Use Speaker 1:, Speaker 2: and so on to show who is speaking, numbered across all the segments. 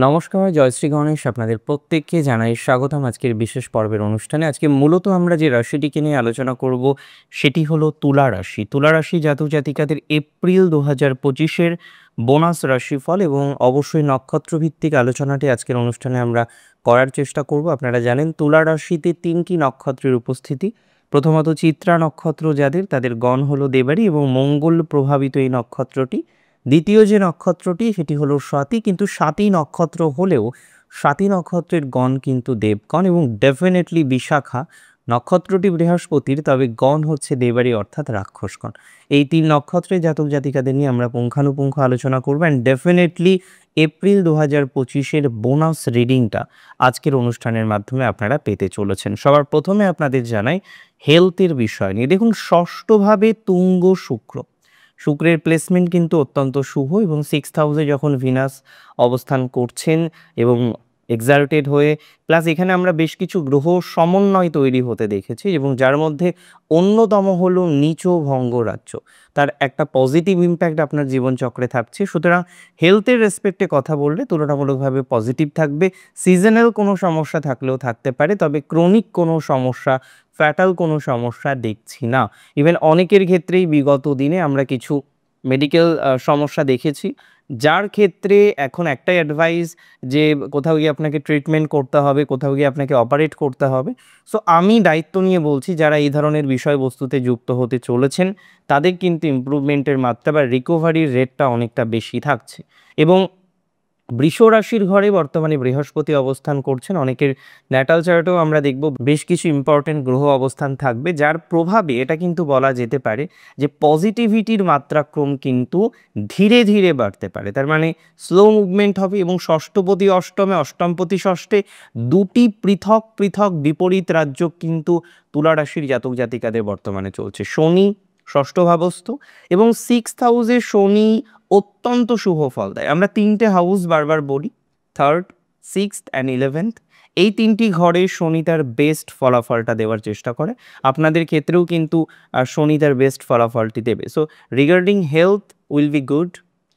Speaker 1: নমস্কার, জয়শ্রী গণেশ আপনাদের প্রত্যেককে জানাই স্বাগতম আজকের বিশেষ পর্বের অনুষ্ঠানে। আজকে মূলত আমরা যে রাশিটিকে নিয়ে আলোচনা করব সেটি হলো তুলা রাশি। তুলা রাশি জাতক জাতিকাদের এপ্রিল ২০২৫-এর বোনাস রাশিফল এবং অবশ্যই নক্ষত্রভিত্তিক আলোচনাটি আজকের অনুষ্ঠানে আমরা করার চেষ্টা করব। আপনারা জানেন তুলা রাশিতে ৩টি নক্ষত্রের উপস্থিতি। প্রথমত চিত্রা নক্ষত্র যাদের, তাদের গণ হলো দেবারি এবং মঙ্গল প্রভাবিত এই নক্ষত্রটি। দ্বিতীয় যে নক্ষত্রটি সেটি হলো স্বাতী, কিন্তু স্বাতী নক্ষত্র হলেও স্বাতী নক্ষত্রের গণ কিন্তু দেবগণ এবং ডেফিনেটলি বিশাখা নক্ষত্রটি বৃহস্পতির, তবে গণ হচ্ছে দেবারি অর্থাৎ রাক্ষসগণ। এই ৩ নক্ষত্রের জাতক জাতিকাদের নিয়ে আমরা পুঙ্খানুপুঙ্খ আলোচনা করবো অ্যান্ড ডেফিনেটলি এপ্রিল ২০২৫-এর বোনাস রিডিংটা আজকের অনুষ্ঠানের মাধ্যমে আপনারা পেতে চলেছেন। সবার প্রথমে আপনাদের জানাই হেলথের বিষয় নিয়ে। দেখুন, ষষ্ঠভাবে তুঙ্গ শুক্রের প্লেসমেন্ট কিন্তু অত্যন্ত শুভ এবং 6th হাউসে যখন ভিনাস অবস্থান করছেন এবং এক্সাল্টেড হয়ে, প্লাস এখানে আমরা বেশ কিছু গ্রহ সমন্বয় তৈরি হতে দেখেছি এবং যার মধ্যে অন্যতম হলো নিচ ভঙ্গ রাজ্য, তার একটা পজিটিভ ইম্প্যাক্ট আপনার জীবনচক্রে থাকছে। সুতরাং হেলথের রেসপেক্টে কথা বললে তুলনামূলকভাবে পজিটিভ থাকবে। সিজনাল কোনো সমস্যা থাকলেও থাকতে পারে, তবে ক্রনিক কোনো সমস্যা, ফ্যাটাল কোনো সমস্যা দেখছি না। ইভেন অনেকের ক্ষেত্রেই বিগত দিনে আমরা কিছু মেডিকেল সমস্যা দেখেছি, যার ক্ষেত্রে এখন একটাই অ্যাডভাইস যে কোথাও গিয়ে আপনাকে ট্রিটমেন্ট করতে হবে, কোথাও গিয়ে আপনাকে অপারেট করতে হবে। সো আমি দায়িত্ব নিয়ে বলছি, যারা এই ধরনের বিষয়বস্তুতে যুক্ত হতে চলেছেন তাদের কিন্তু ইমপ্রুভমেন্টের মাত্রা বা রিকভারির রেটটা অনেকটা বেশি থাকছে। এবং বৃষ রাশির ঘরে বর্তমানে বৃহস্পতি অবস্থান করছেন। অনেকের ন্যাটাল চার্টেও আমরা দেখব বেশ কিছু ইম্পর্টেন্ট গ্রহ অবস্থান থাকবে, যার প্রভাবে এটা কিন্তু বলা যেতে পারে যে পজিটিভিটির মাত্রাক্রম কিন্তু ধীরে ধীরে বাড়তে পারে। তার মানে স্লো মুভমেন্ট হবে এবং ষষ্ঠপতি অষ্টমে, অষ্টমপতি ষষ্ঠে দুটি পৃথক পৃথক বিপরীত রাজ্য কিন্তু তুলা রাশির জাতক জাতিকাদের বর্তমানে চলছে। শনি ষষ্ঠ ভাবস্থ এবং 6th হাউসে শনি অত্যন্ত শুভ ফল দেয়। আমরা 3টে হাউস বারবার বলি, 3rd, 6th অ্যান্ড 11th। এই 3টি ঘরে শনি তার বেস্ট ফলাফলটা দেওয়ার চেষ্টা করে। আপনাদের ক্ষেত্রেও কিন্তু শনি তার বেস্ট ফলাফলটি দেবে। So regarding health will be good.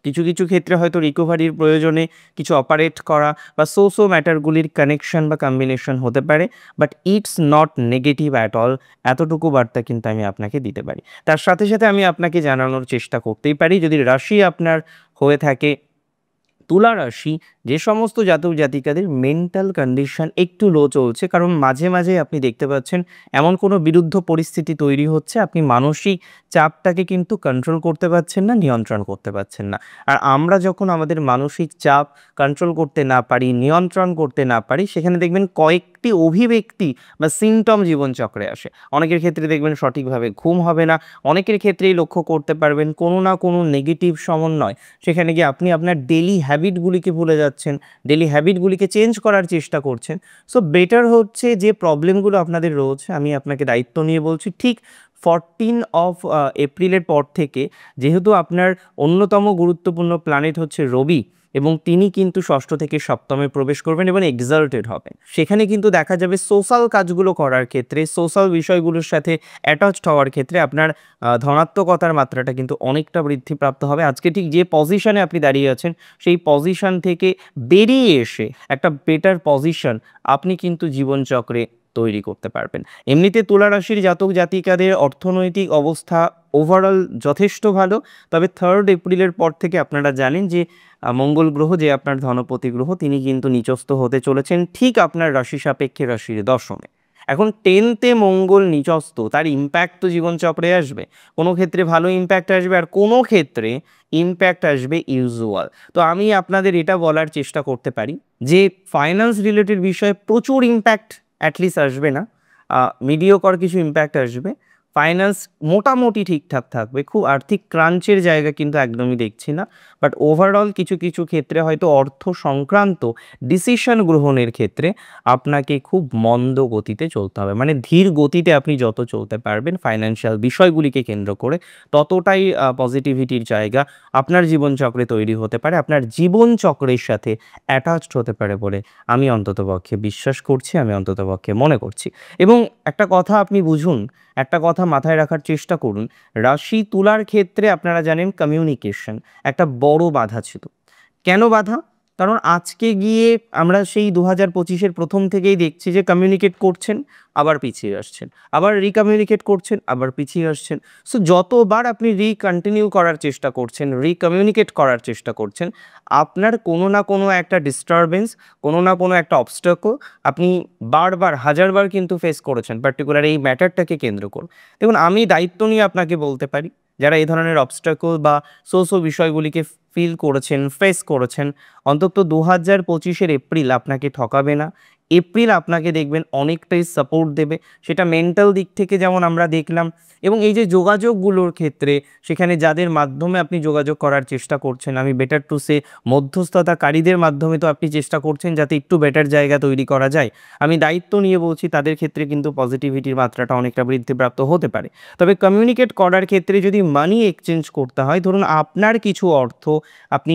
Speaker 1: কিছু কিছু ক্ষেত্রে হয়তো রিকভারির প্রয়োজনে কিছু অপারেট করা বা সো ম্যাটারগুলির কানেকশন বা কম্বিনেশন হতে পারে, but it's not negative at all. এতটুকু বার্তা কিন্তু আমি আপনাকে দিতে পারি। তার সাথে সাথে আমি আপনাকে জানানোর চেষ্টা করতেই পারি, যদি রাশি আপনার হয়ে থাকে তুলা রাশি, যে সমস্ত জাতক জাতিকাদের মেন্টাল কন্ডিশন একটু লো চলছে, কারণ মাঝে মাঝে আপনি দেখতে পাচ্ছেন এমন কোনো বিরুদ্ধ পরিস্থিতি তৈরি হচ্ছে, আপনি মানসিক চাপটাকে কিন্তু কন্ট্রোল করতে পারছেন না, নিয়ন্ত্রণ করতে পারছেন না। আর আমরা যখন আমাদের মানসিক চাপ কন্ট্রোল করতে না পারি, নিয়ন্ত্রণ করতে না পারি, সেখানে দেখবেন কয়েকটি অভিব্যক্তি বা সিমটম জীবনচক্রে আসে। অনেকের ক্ষেত্রে দেখবেন সঠিকভাবে ঘুম হবে না, অনেকের ক্ষেত্রেই লক্ষ্য করতে পারবেন কোনো না কোনো নেগেটিভ সমন্বয়, সেখানে গিয়ে আপনি আপনার ডেলি হ্যাবিটগুলিকে ভুলে যাচ্ছেন, ডেলি হ্যাবিটগুলিকে চেঞ্জ করার চেষ্টা করছেন। সো বেটার হচ্ছে যে প্রবলেমগুলো আপনাদের রয়েছে, আমি আপনাকে দায়িত্ব নিয়ে বলছি, ঠিক 14 এপ্রিলের পর থেকে, যেহেতু আপনার অন্যতম গুরুত্বপূর্ণ প্ল্যানেট হচ্ছে রবি এবং তিনি কিন্তু ষষ্ঠ থেকে সপ্তমে প্রবেশ করবেন এবং এক্সাল্টেড হবেন, সেখানে কিন্তু দেখা যাবে সোশ্যাল কাজগুলো করার ক্ষেত্রে, সোশ্যাল বিষয়গুলোর সাথে অ্যাটাচড হওয়ার ক্ষেত্রে আপনার ধনাত্মকতার মাত্রাটা কিন্তু অনেকটা বৃদ্ধিপ্রাপ্ত হবে। আজকে ঠিক যে পজিশনে আপনি দাঁড়িয়ে আছেন, সেই পজিশন থেকে বেরিয়ে এসে একটা বেটার পজিশন আপনি কিন্তু জীবনচক্রে তৈরি করতে পারবেন। এমনিতে তুলা রাশির জাতক জাতিকাদের অর্থনৈতিক অবস্থা ওভারঅল যথেষ্ট ভালো, তবে 3rd এপ্রিলের পর থেকে আপনারা জানেন যে মঙ্গল গ্রহ, যে আপনার ধনপতি গ্রহ, তিনি কিন্তু নিচস্থ হতে চলেছেন ঠিক আপনার রাশি সাপেক্ষে রাশির দশমে। এখন 10th মঙ্গল নিচস্থ, তার ইম্প্যাক্ট তো জীবনচক্রে আসবে, কোনো ক্ষেত্রে ভালো ইম্প্যাক্ট আসবে আর কোনো ক্ষেত্রে ইম্প্যাক্ট আসবে ইউজুয়াল। তো আমি আপনাদের এটা বলার চেষ্টা করতে পারি যে ফাইন্যান্স রিলেটেড বিষয়ে প্রচুর ইম্প্যাক্ট অ্যাটলিস্ট আসবে না, মিডিওকর কিছু ইম্প্যাক্ট আসবে। ফাইন্যান্স মোটামুটি ঠিকঠাক থাকবে, খুব আর্থিক ক্রাঞ্চের জায়গা কিন্তু একদমই দেখছি না। বাট ওভারঅল কিছু কিছু ক্ষেত্রে হয়তো অর্থ সংক্রান্ত ডিসিশন গ্রহণের ক্ষেত্রে আপনাকে খুব মন্দ গতিতে চলতে হবে, মানে ধীর গতিতে আপনি যত চলতে পারবেন ফাইন্যান্সিয়াল বিষয়গুলিকে কেন্দ্র করে, ততটাই পজিটিভিটির জায়গা আপনার জীবনচক্রে তৈরি হতে পারে, আপনার জীবনচক্রের সাথে অ্যাটাচড হতে পারে বলে আমি অন্ততপক্ষে বিশ্বাস করছি, আমি অন্ততপক্ষে মনে করছি। এবং একটা কথা আপনি বুঝুন, একটা কথা মাথায় রাখার চেষ্টা করুন, রাশি তুলার ক্ষেত্রে আপনারা জানেন কমিউনিকেশন একটা বড় বাধা ছিল। কেন বাধা? কারণ আজকে গিয়ে আমরা সেই 2025-এর প্রথম থেকেই দেখছি যে কমিউনিকেট করছেন, আবার পিছিয়ে আসছেন, আবার রিকমিউনিকেট করছেন, আবার পিছিয়ে আসছেন। সো যতবার আপনি রিকন্টিনিউ করার চেষ্টা করছেন, রিকমিউনিকেট করার চেষ্টা করছেন, আপনার কোনো না কোনো একটা ডিস্টারবেন্স, কোনো না কোনো একটা অবস্টাকল আপনি বারবার হাজারবার কিন্তু ফেস করেছেন, পার্টিকুলার এই ম্যাটারটাকে কেন্দ্র করে। দেখুন, আমি দায়িত্ব নিয়ে আপনাকে বলতে পারি, যারা এই ধরনের অবস্টাকল বা বিষয়গুলিকে ফিল করেছেন, ফেস করেছেন, অন্তত 2025-এর এপ্রিল আপনাকে ঠকাবে না। এপ্রিল আপনাকে দেখবেন অনেকটাই সাপোর্ট দেবে। সেটা মেন্টাল দিক থেকে যেমন আমরা দেখলাম, এবং এই যে যোগাযোগগুলোর ক্ষেত্রে সেখানে যাদের মাধ্যমে আপনি যোগাযোগ করার চেষ্টা করছেন, আমি বেটার টু সে মধ্যস্থতাকারীদের মাধ্যমে তো আপনি চেষ্টা করছেন যাতে একটু বেটার জায়গা তৈরি করা যায়। আমি দায়িত্ব নিয়ে বলছি, তাদের ক্ষেত্রে কিন্তু পজিটিভিটির মাত্রাটা অনেকটা বৃদ্ধিপ্রাপ্ত হতে পারে। তবে কমিউনিকেট করার ক্ষেত্রে যদি মানি এক্সচেঞ্জ করতে হয়, ধরুন আপনার কিছু অর্থ আপনি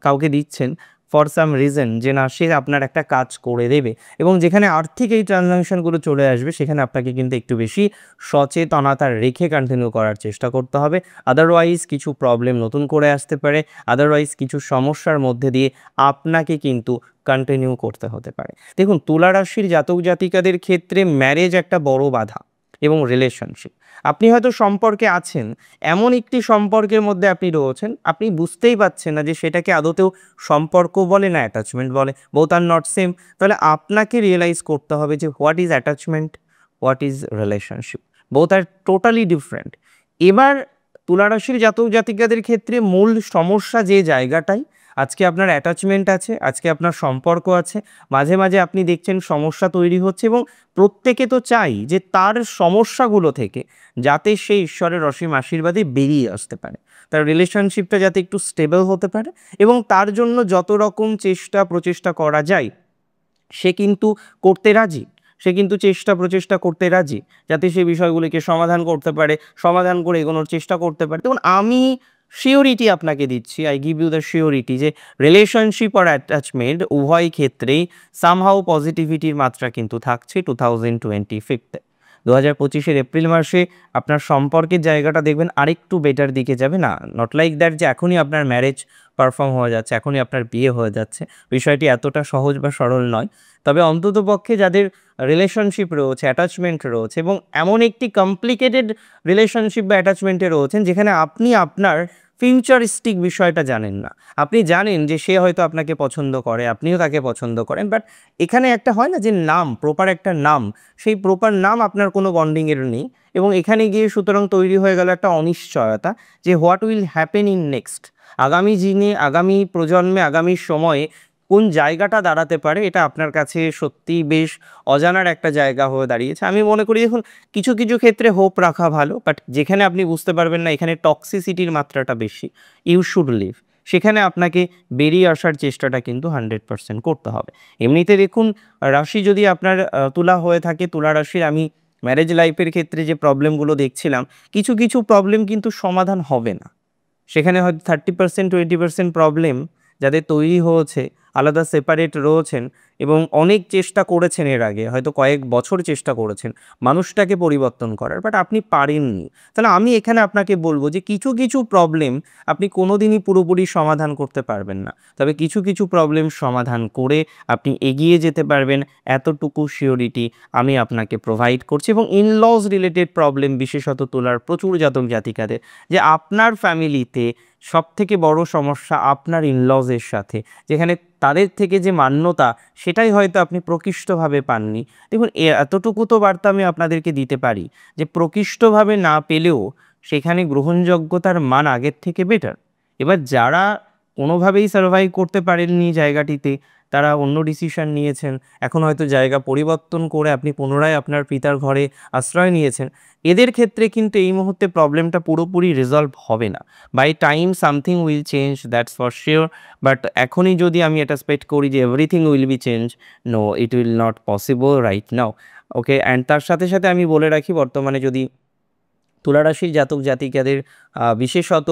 Speaker 1: কাউকে দিচ্ছেন ফর সাম রিজন, যে না সে আপনার একটা কাজ করে দেবে, এবং যেখানে আর্থিক এই ট্রানজাকশনগুলো চলে আসবে সেখানে আপনাকে কিন্তু একটু বেশি সচেতনতা রেখে কন্টিনিউ করার চেষ্টা করতে হবে। আদারওয়াইজ কিছু প্রবলেম নতুন করে আসতে পারে, আদারওয়াইজ কিছু সমস্যার মধ্যে দিয়ে আপনাকে কিন্তু কন্টিনিউ করতে হতে পারে। দেখুন, তুলা রাশির জাতক জাতিকাদের ক্ষেত্রে ম্যারেজ একটা বড় বাধা, এবং রিলেশনশিপ, আপনি হয়তো সম্পর্কে আছেন, এমন একটি সম্পর্কের মধ্যে আপনি রয়েছেন, আপনি বুঝতেই পারছেন না যে সেটাকে আদতেও সম্পর্ক বলে না অ্যাটাচমেন্ট বলে, বোথ আর নট সেম। তাহলে আপনাকে রিয়েলাইজ করতে হবে যে what is attachment, what is relationship, both are totally different. এবার তুলারাশির জাতক জাতিকাদের ক্ষেত্রে মূল সমস্যা যে জায়গাটাই, আজকে আপনার অ্যাটাচমেন্ট আছে, আজকে আপনার সম্পর্ক আছে, মাঝে মাঝে আপনি দেখছেন সমস্যা তৈরি হচ্ছে, এবং প্রত্যেকে তো চাই যে তার সমস্যাগুলো থেকে যাতে সে ঈশ্বরের অসীম আশীর্বাদে বেরিয়ে আসতে পারে, তার রিলেশনশিপটা যাতে একটু স্টেবল হতে পারে, এবং তার জন্য যত রকম চেষ্টা প্রচেষ্টা করা যায় সে কিন্তু করতে রাজি, সে কিন্তু চেষ্টা প্রচেষ্টা করতে রাজি, যাতে সে বিষয়গুলিকে সমাধান করতে পারে, সমাধান করে এগোনোর চেষ্টা করতে পারে। দেখুন, আমি শিওরিটি আপনাকে দিচ্ছি, I give you the surety, যে রিলেশনশিপ আর অ্যাটাচমেন্ট উভয় ক্ষেত্রেই সামহাউ পজিটিভিটির মাত্রা কিন্তু থাকছে 2025-তে। 2025-এর এপ্রিল মাসে আপনার সম্পর্কের জায়গাটা দেখবেন আরেকটু বেটার দিকে যাবে। না, নট লাইক দ্যাট যে এখনই আপনার ম্যারেজ পারফর্ম হয়ে যাচ্ছে, এখনই আপনার বিয়ে হয়ে যাচ্ছে, বিষয়টি এতটা সহজ বা সরল নয়। তবে অন্ততপক্ষে যাদের রিলেশনশিপ রয়েছে, অ্যাটাচমেন্ট রয়েছে, এবং এমন একটি কমপ্লিকেটেড রিলেশনশিপ বা অ্যাটাচমেন্টে রয়েছেন যেখানে আপনি আপনার ফিউচারিস্টিক বিষয়টা জানেন না, আপনি জানেন যে সে হয়তো আপনাকে পছন্দ করে, আপনিও তাকে পছন্দ করেন, বাট এখানে একটা হয় না যে নাম, প্রপার একটা নাম, সেই প্রপার নাম আপনার কোনো বন্ডিংয়ের নেই, এবং এখানে গিয়ে সুতরাং তৈরি হয়ে গেল একটা অনিশ্চয়তা যে what will happen in next, আগামী দিনে, আগামী প্রজন্মে, আগামী সময়ে কোন জায়গাটা দাঁড়াতে পারে, এটা আপনার কাছে সত্যিই বেশ অজানার একটা জায়গা হয়ে দাঁড়িয়েছে। আমি মনে করি, দেখুন, কিছু কিছু ক্ষেত্রে হোপ রাখা ভালো, বাট যেখানে আপনি বুঝতে পারবেন না এখানে টক্সিসিটির মাত্রাটা বেশি, ইউ শুড লিভ, সেখানে আপনাকে বেরিয়ে আসার চেষ্টাটা কিন্তু 100% করতে হবে। এমনিতে দেখুন, রাশি যদি আপনার তুলা হয়ে থাকে, তুলা রাশির আমি ম্যারেজ লাইফের ক্ষেত্রে যে প্রবলেমগুলো দেখছিলাম, কিছু কিছু প্রবলেম কিন্তু সমাধান হবে না, সেখানে হয়তো 30% 20% প্রবলেম যাদের তৈরি হয়েছে, আলাদা সেপারেট রয়েছেন, এবং অনেক চেষ্টা করেছেন এর আগে, হয়তো কয়েক বছর চেষ্টা করেছেন মানুষটাকে পরিবর্তন করার, বাট আপনি পারেননি। তাহলে আমি এখানে আপনাকে বলবো যে কিছু কিছু প্রবলেম আপনি কোনোদিনই পুরোপুরি সমাধান করতে পারবেন না, তবে কিছু কিছু প্রবলেম সমাধান করে আপনি এগিয়ে যেতে পারবেন, এতটুকু শিওরিটি আমি আপনাকে প্রোভাইড করছি। এবং ইনলজ রিলেটেড প্রবলেম বিশেষত তোলার প্রচুর জাতক জাতিকাদের, যে আপনার ফ্যামিলিতে সবথেকে বড় সমস্যা আপনার ইনলজের সাথে, যেখানে তাদের থেকে যে মান্যতা সেটাই হয়তো আপনি প্রকৃষ্টভাবে পাননি। দেখুন, এতটুকু তো বার্তা আমি আপনাদেরকে দিতে পারি যে প্রকৃষ্টভাবে না পেলেও সেখানে গ্রহণযোগ্যতার মান আগের থেকে বেটার। এবার যারা কোনোভাবেই সার্ভাইভ করতে পারেননি জায়গাটিতে, তারা অন্য ডিসিশন নিয়েছেন, এখন হয়তো জায়গা পরিবর্তন করে আপনি পুনরায় আপনার পিতার ঘরে আশ্রয় নিয়েছেন, এদের ক্ষেত্রে কিন্তু এই মুহূর্তে প্রবলেমটা পুরোপুরি রিজলভ হবে না। By time something will change, that's for sure, but এখনই যদি আমি এটা এক্সপেক্ট করি যে everything will be change, no, it will not possible right now. Okay, and তার সাথে সাথে আমি বলে রাখি, বর্তমানে যদি তুলারাশির জাতক জাতিকাদের বিশেষত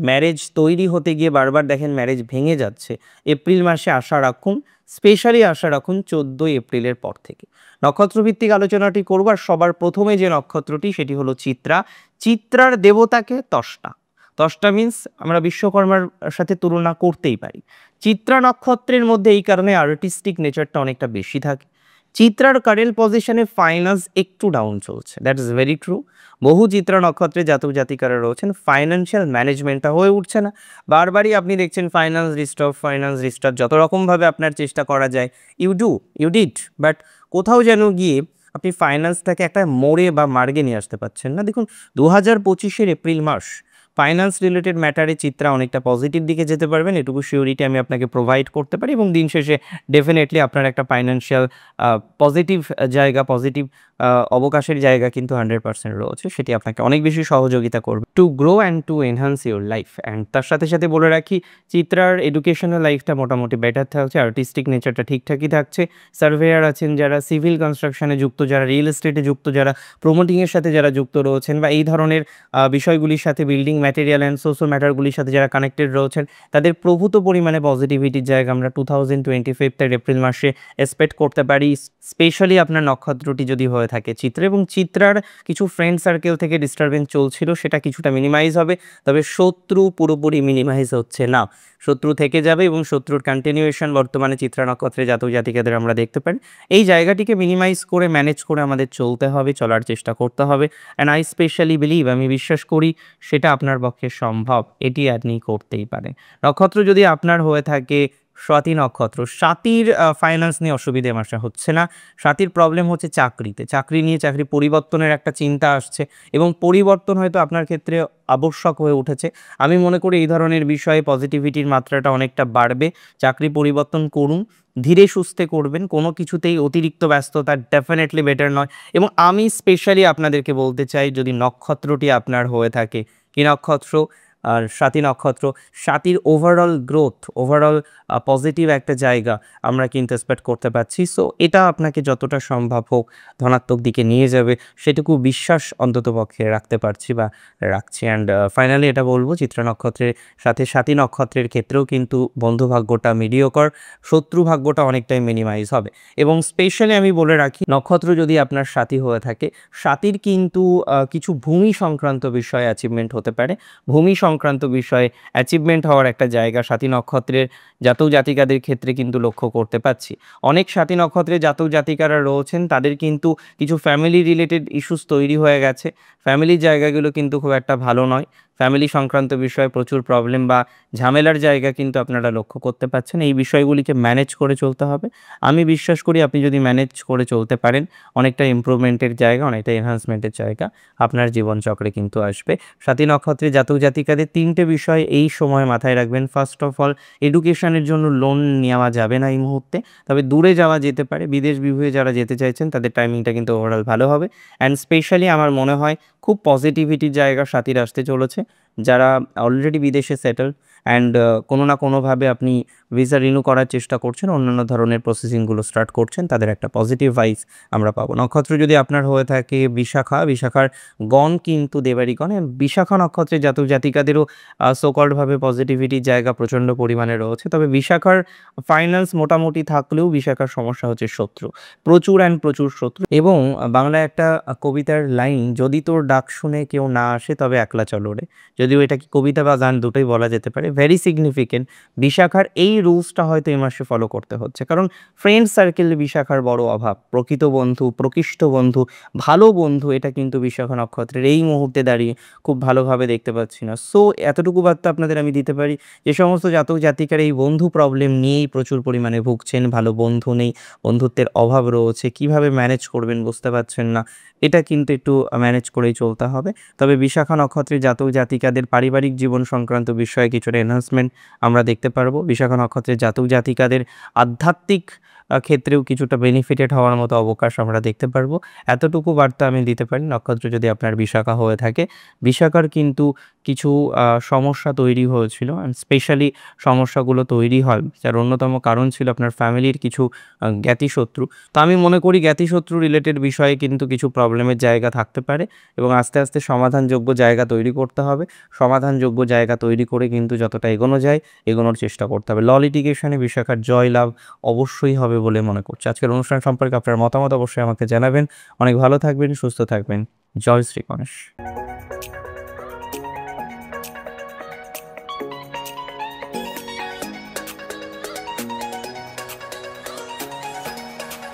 Speaker 1: ম্যারেজ তৈরি হতে গিয়ে বারবার দেখেন ম্যারেজ ভেঙে যাচ্ছে, এপ্রিল মাসে আশা রাখুন, স্পেশালি আশা রাখুন 14 এপ্রিলের পর থেকে। নক্ষত্রভিত্তিক আলোচনাটি করবার সবার প্রথমে যে নক্ষত্রটি, সেটি হলো চিত্রা। চিত্রার দেবতাকে ত্বষ্টা, 10টা মিন্স আমরা বিশ্বকর্মার সাথে তুলনা করতেই পারি। চিত্রা নক্ষত্রের মধ্যে এই কারণে আর্টিস্টিক নেচারটা অনেকটা বেশি থাকে। চিত্রার কারেন্ট পজিশনে ফাইন্যান্স একটু ডাউন চলছে, দ্যাট ইজ ভেরি ট্রু। বহু চিত্রা নক্ষত্রে জাতক জাতিকারা রয়েছেন, ফাইন্যান্সিয়াল ম্যানেজমেন্টটা হয়ে উঠছে না। বারবারই আপনি দেখছেন ফাইন্যান্স ডিস্টার্ব, যত রকমভাবে আপনার চেষ্টা করা যায় ইউ ডিড, বাট কোথাও যেন গিয়ে আপনি ফাইন্যান্সটাকে একটা মোড়ে বা মার্গে নিয়ে আসতে পারছেন না। দেখুন 2025-এর এপ্রিল মাস ফাইন্যান্স রিলেটেড ম্যাটারে চিত্রা অনেকটা পজিটিভ দিকে যেতে পারবেন, এটুকু সিওরিটি আমি আপনাকে প্রোভাইড করতে পারি। এবং দিন শেষে ডেফিনেটলি আপনার একটা ফাইন্যান্সিয়াল পজিটিভ জায়গা, পজিটিভ অবকাশের জায়গা কিন্তু 100% রয়েছে, সেটি আপনাকে অনেক বেশি সহযোগিতা করবে to grow and two enhance your life. And তার সাথে সাথে বলে রাখি, চিত্রার এডুকেশনাল লাইফটা মোটামুটি বেটার থাকছে, আর্টিস্টিক নেচারটা ঠিকঠাকই থাকছে। সার্ভেয়ার আছেন যারা, সিভিল কনস্ট্রাকশনে যুক্ত যারা, রিয়েল এস্টেটে যুক্ত যারা, প্রমোটিংয়ের সাথে যারা যুক্ত রয়েছেন বা এই ধরনের বিষয়গুলির সাথে, বিল্ডিং ম্যাটেরিয়াল অ্যান্ড সোশ্যাল ম্যাটারগুলির সাথে যারা কানেক্টেড রয়েছেন, তাদের প্রভূত পরিমাণে পজিটিভিটির জায়গা আমরা 2025-এর এপ্রিল মাসে এক্সপেক্ট করতে পারি। স্পেশালি আপনার নক্ষত্রটি যদি হয়ে থাকে চিত্রা, এবং চিত্রার কিছু ফ্রেন্ড সার্কেল থেকে ডিস্টারবেন্স চলছিল, সেটা কিছুটা মিনিমাইজ হবে। তবে শত্রু পুরোপুরি মিনিমাইজ হচ্ছে না, শত্রু থেকে যাবে এবং শত্রুর কন্টিনিউয়েশন বর্তমানে চিত্রা নক্ষত্রে জাতক জাতিকাদের আমরা দেখতে পারি। এই জায়গাটিকে মিনিমাইজ করে ম্যানেজ করে আমাদের চলতে হবে, চলার চেষ্টা করতে হবে। অ্যান্ড আই স্পেশালি বিলিভ, আমি বিশ্বাস করি সেটা আপনার পক্ষে সম্ভব, এটি আপনি করতেই পারেন। নক্ষত্র যদি আপনার হয়ে থাকে স্বাতী নক্ষত্র, স্বাতীর ফাইন্যান্স নিয়ে অসুবিধে মাসা হচ্ছে না। স্বাতীর প্রবলেম হচ্ছে চাকরিতে, চাকরি নিয়ে চাকরি পরিবর্তনের একটা চিন্তা আসছে এবং পরিবর্তন হয়তো আপনার ক্ষেত্রে আবশ্যক হয়ে উঠেছে। আমি মনে করি এই ধরনের বিষয়ে পজিটিভিটির মাত্রাটা অনেকটা বাড়বে। চাকরি পরিবর্তন করুন, ধীরে সুস্থে করবেন, কোনো কিছুতেই অতিরিক্ত ব্যস্ততা ডেফিনেটলি বেটার নয়। এবং আমি স্পেশালি আপনাদেরকে বলতে চাই, যদি নক্ষত্রটি আপনার হয়ে থাকে, কি নক্ষত্র? আর স্বাতী নক্ষত্র, স্বাতীর ওভারঅল গ্রোথ, ওভারঅল পজিটিভ একটা জায়গা আমরা কিন্তু এক্সপেক্ট করতে পারছি। সো এটা আপনাকে যতটা সম্ভব হোক ধনাত্মক দিকে নিয়ে যাবে, সেটুকু বিশ্বাস অন্ততপক্ষে রাখতে পারছি বা রাখছি। অ্যান্ড ফাইনালি এটা বলবো, চিত্রা নক্ষত্রের সাথে স্বাতী নক্ষত্রের ক্ষেত্রেও কিন্তু বন্ধু ভাগ্যটা মিডিওকর, শত্রু ভাগ্যটা অনেকটাই মিনিমাইজ হবে। এবং স্পেশালি আমি বলে রাখি, নক্ষত্র যদি আপনার স্বাতী হয়ে থাকে, স্বাতীর কিন্তু কিছু ভূমি সংক্রান্ত বিষয়ে অ্যাচিভমেন্ট হতে পারে। ভূমি সংক্রান্ত বিষয়ে অ্যাচিভমেন্ট হওয়ার একটা জায়গা স্বাতী নক্ষত্রের জাতক জাতিকাদের ক্ষেত্রে কিন্তু লক্ষ্য করতে পাচ্ছি। অনেক স্বাতী নক্ষত্রের জাতক জাতিকারা রয়েছেন, তাদের কিন্তু কিছু ফ্যামিলি রিলেটেড ইস্যুস তৈরি হয়ে গেছে। ফ্যামিলির জায়গাগুলো কিন্তু খুব একটা ভালো নয়, ফ্যামিলি সংক্রান্ত বিষয়ে প্রচুর প্রবলেম বা ঝামেলার জায়গা কিন্তু আপনারা লক্ষ্য করতে পাচ্ছেন। এই বিষয়গুলিকে ম্যানেজ করে চলতে হবে। আমি বিশ্বাস করি আপনি যদি ম্যানেজ করে চলতে পারেন, অনেকটা ইমপ্রুভমেন্টের জায়গা, অনেকটা এনহান্সমেন্টের জায়গা আপনার জীবনচক্রে কিন্তু আসবে। স্বাতী নক্ষত্রে জাতক জাতিকাদের 3টে বিষয় এই সময় মাথায় রাখবেন। ফার্স্ট অফ অল, এডুকেশনের জন্য লোন নেওয়া যাবে না এই মুহূর্তে, তবে দূরে যাওয়া যেতে পারে। বিদেশ বিভুঁয়ে যারা যেতে চাইছেন তাদের টাইমিংটা কিন্তু ওভারঅল ভালো হবে। অ্যান্ড স্পেশালি আমার মনে হয় খুব পজিটিভিটির জায়গা স্বাতীর আসতে চলেছে। যারা অলরেডি বিদেশে সেটেলড অ্যান্ড কোনো না কোনোভাবে আপনি ভিসা রিনিউ করার চেষ্টা করছেন, অন্যান্য ধরনের প্রসেসিংগুলো স্টার্ট করছেন, তাদের একটা পজিটিভ ভাইবস আমরা পাবো। নক্ষত্র যদি আপনার হয়ে থাকে বিশাখা, বিশাখার গণ কিন্তু দেবারই গণ। বিশাখা নক্ষত্রের জাতক জাতিকাদেরও সোকল্ডভাবে পজিটিভিটির জায়গা প্রচণ্ড পরিমাণে রয়েছে। তবে বিশাখার ফাইন্যান্স মোটামুটি থাকলেও বিশাখার সমস্যা হচ্ছে শত্রু, প্রচুর শত্রু। এবং বাংলায় একটা কবিতার লাইন, যদি তোর ডাক শুনে কেউ না আসে তবে একলা চলো রে, যদিও এটা কি কবিতা বা গান দুটোই বলা যেতে পারে, ভেরি সিগনিফিকেন্ট। বিশাখার এই রুলসটা হয়তো এই মাসে ফলো করতে হচ্ছে, কারণ ফ্রেন্ড সার্কেলে বিশাখার বড় অভাব। প্রকৃত বন্ধু, প্রকৃষ্ট বন্ধু, ভালো বন্ধু, এটা কিন্তু বিশাখা নক্ষত্রের এই মুহূর্তে দাঁড়িয়ে খুব ভালোভাবে দেখতে পাচ্ছি না। সো এতটুকু বার্তা আপনাদের আমি দিতে পারি, যে সমস্ত জাতক জাতিকার এই বন্ধু প্রবলেম নিয়েই প্রচুর পরিমাণে ভুগছেন, ভালো বন্ধু নেই, বন্ধুত্বের অভাব রয়েছে, কিভাবে ম্যানেজ করবেন বুঝতে পারছেন না, এটা কিন্তু একটু ম্যানেজ করেই চলতে হবে। তবে বিশাখা নক্ষত্রের জাতক জাতিকাদের পারিবারিক জীবন সংক্রান্ত বিষয়ে কিছুটা এনহান্সমেন্ট আমরা দেখতে পারবো। বিশাখা নক্ষত্রের জাতক জাতিকাদের আধ্যাত্মিক ক্ষেত্রেও কিছুটা বেনিফিটেড হওয়ার মতো অবকাশ আমরা দেখতে পারবো। এতটুকু বার্তা আমি দিতে পারি। নক্ষত্র যদি আপনার বিশাখা হয়ে থাকে, বিশাখার কিন্তু কিছু সমস্যা তৈরি হয়েছিল, অ্যান্ড স্পেশালি সমস্যাগুলো তৈরি হয় যার অন্যতম কারণ ছিল আপনার ফ্যামিলির কিছু জ্ঞাতিশত্রু। তো আমি মনে করি জ্ঞাতিশত্রু রিলেটেড বিষয়ে কিন্তু কিছু প্রবলেমের জায়গা থাকতে পারে এবং আস্তে আস্তে সমাধানযোগ্য জায়গা তৈরি করতে হবে। সমাধানযোগ্য জায়গা তৈরি করে কিন্তু যতটা এগোনো যায় এগোনোর চেষ্টা করতে হবে। ল লিটিগেশনে বিশাখার জয় লাভ অবশ্যই হবে বলে মনে করছি। আজকের অনুষ্ঠান সম্পর্কে আপনার মতামত অবশ্যই আমাকে জানাবেন। অনেক ভালো থাকবেন, সুস্থ থাকবেন। জয় শ্রী গণেশ।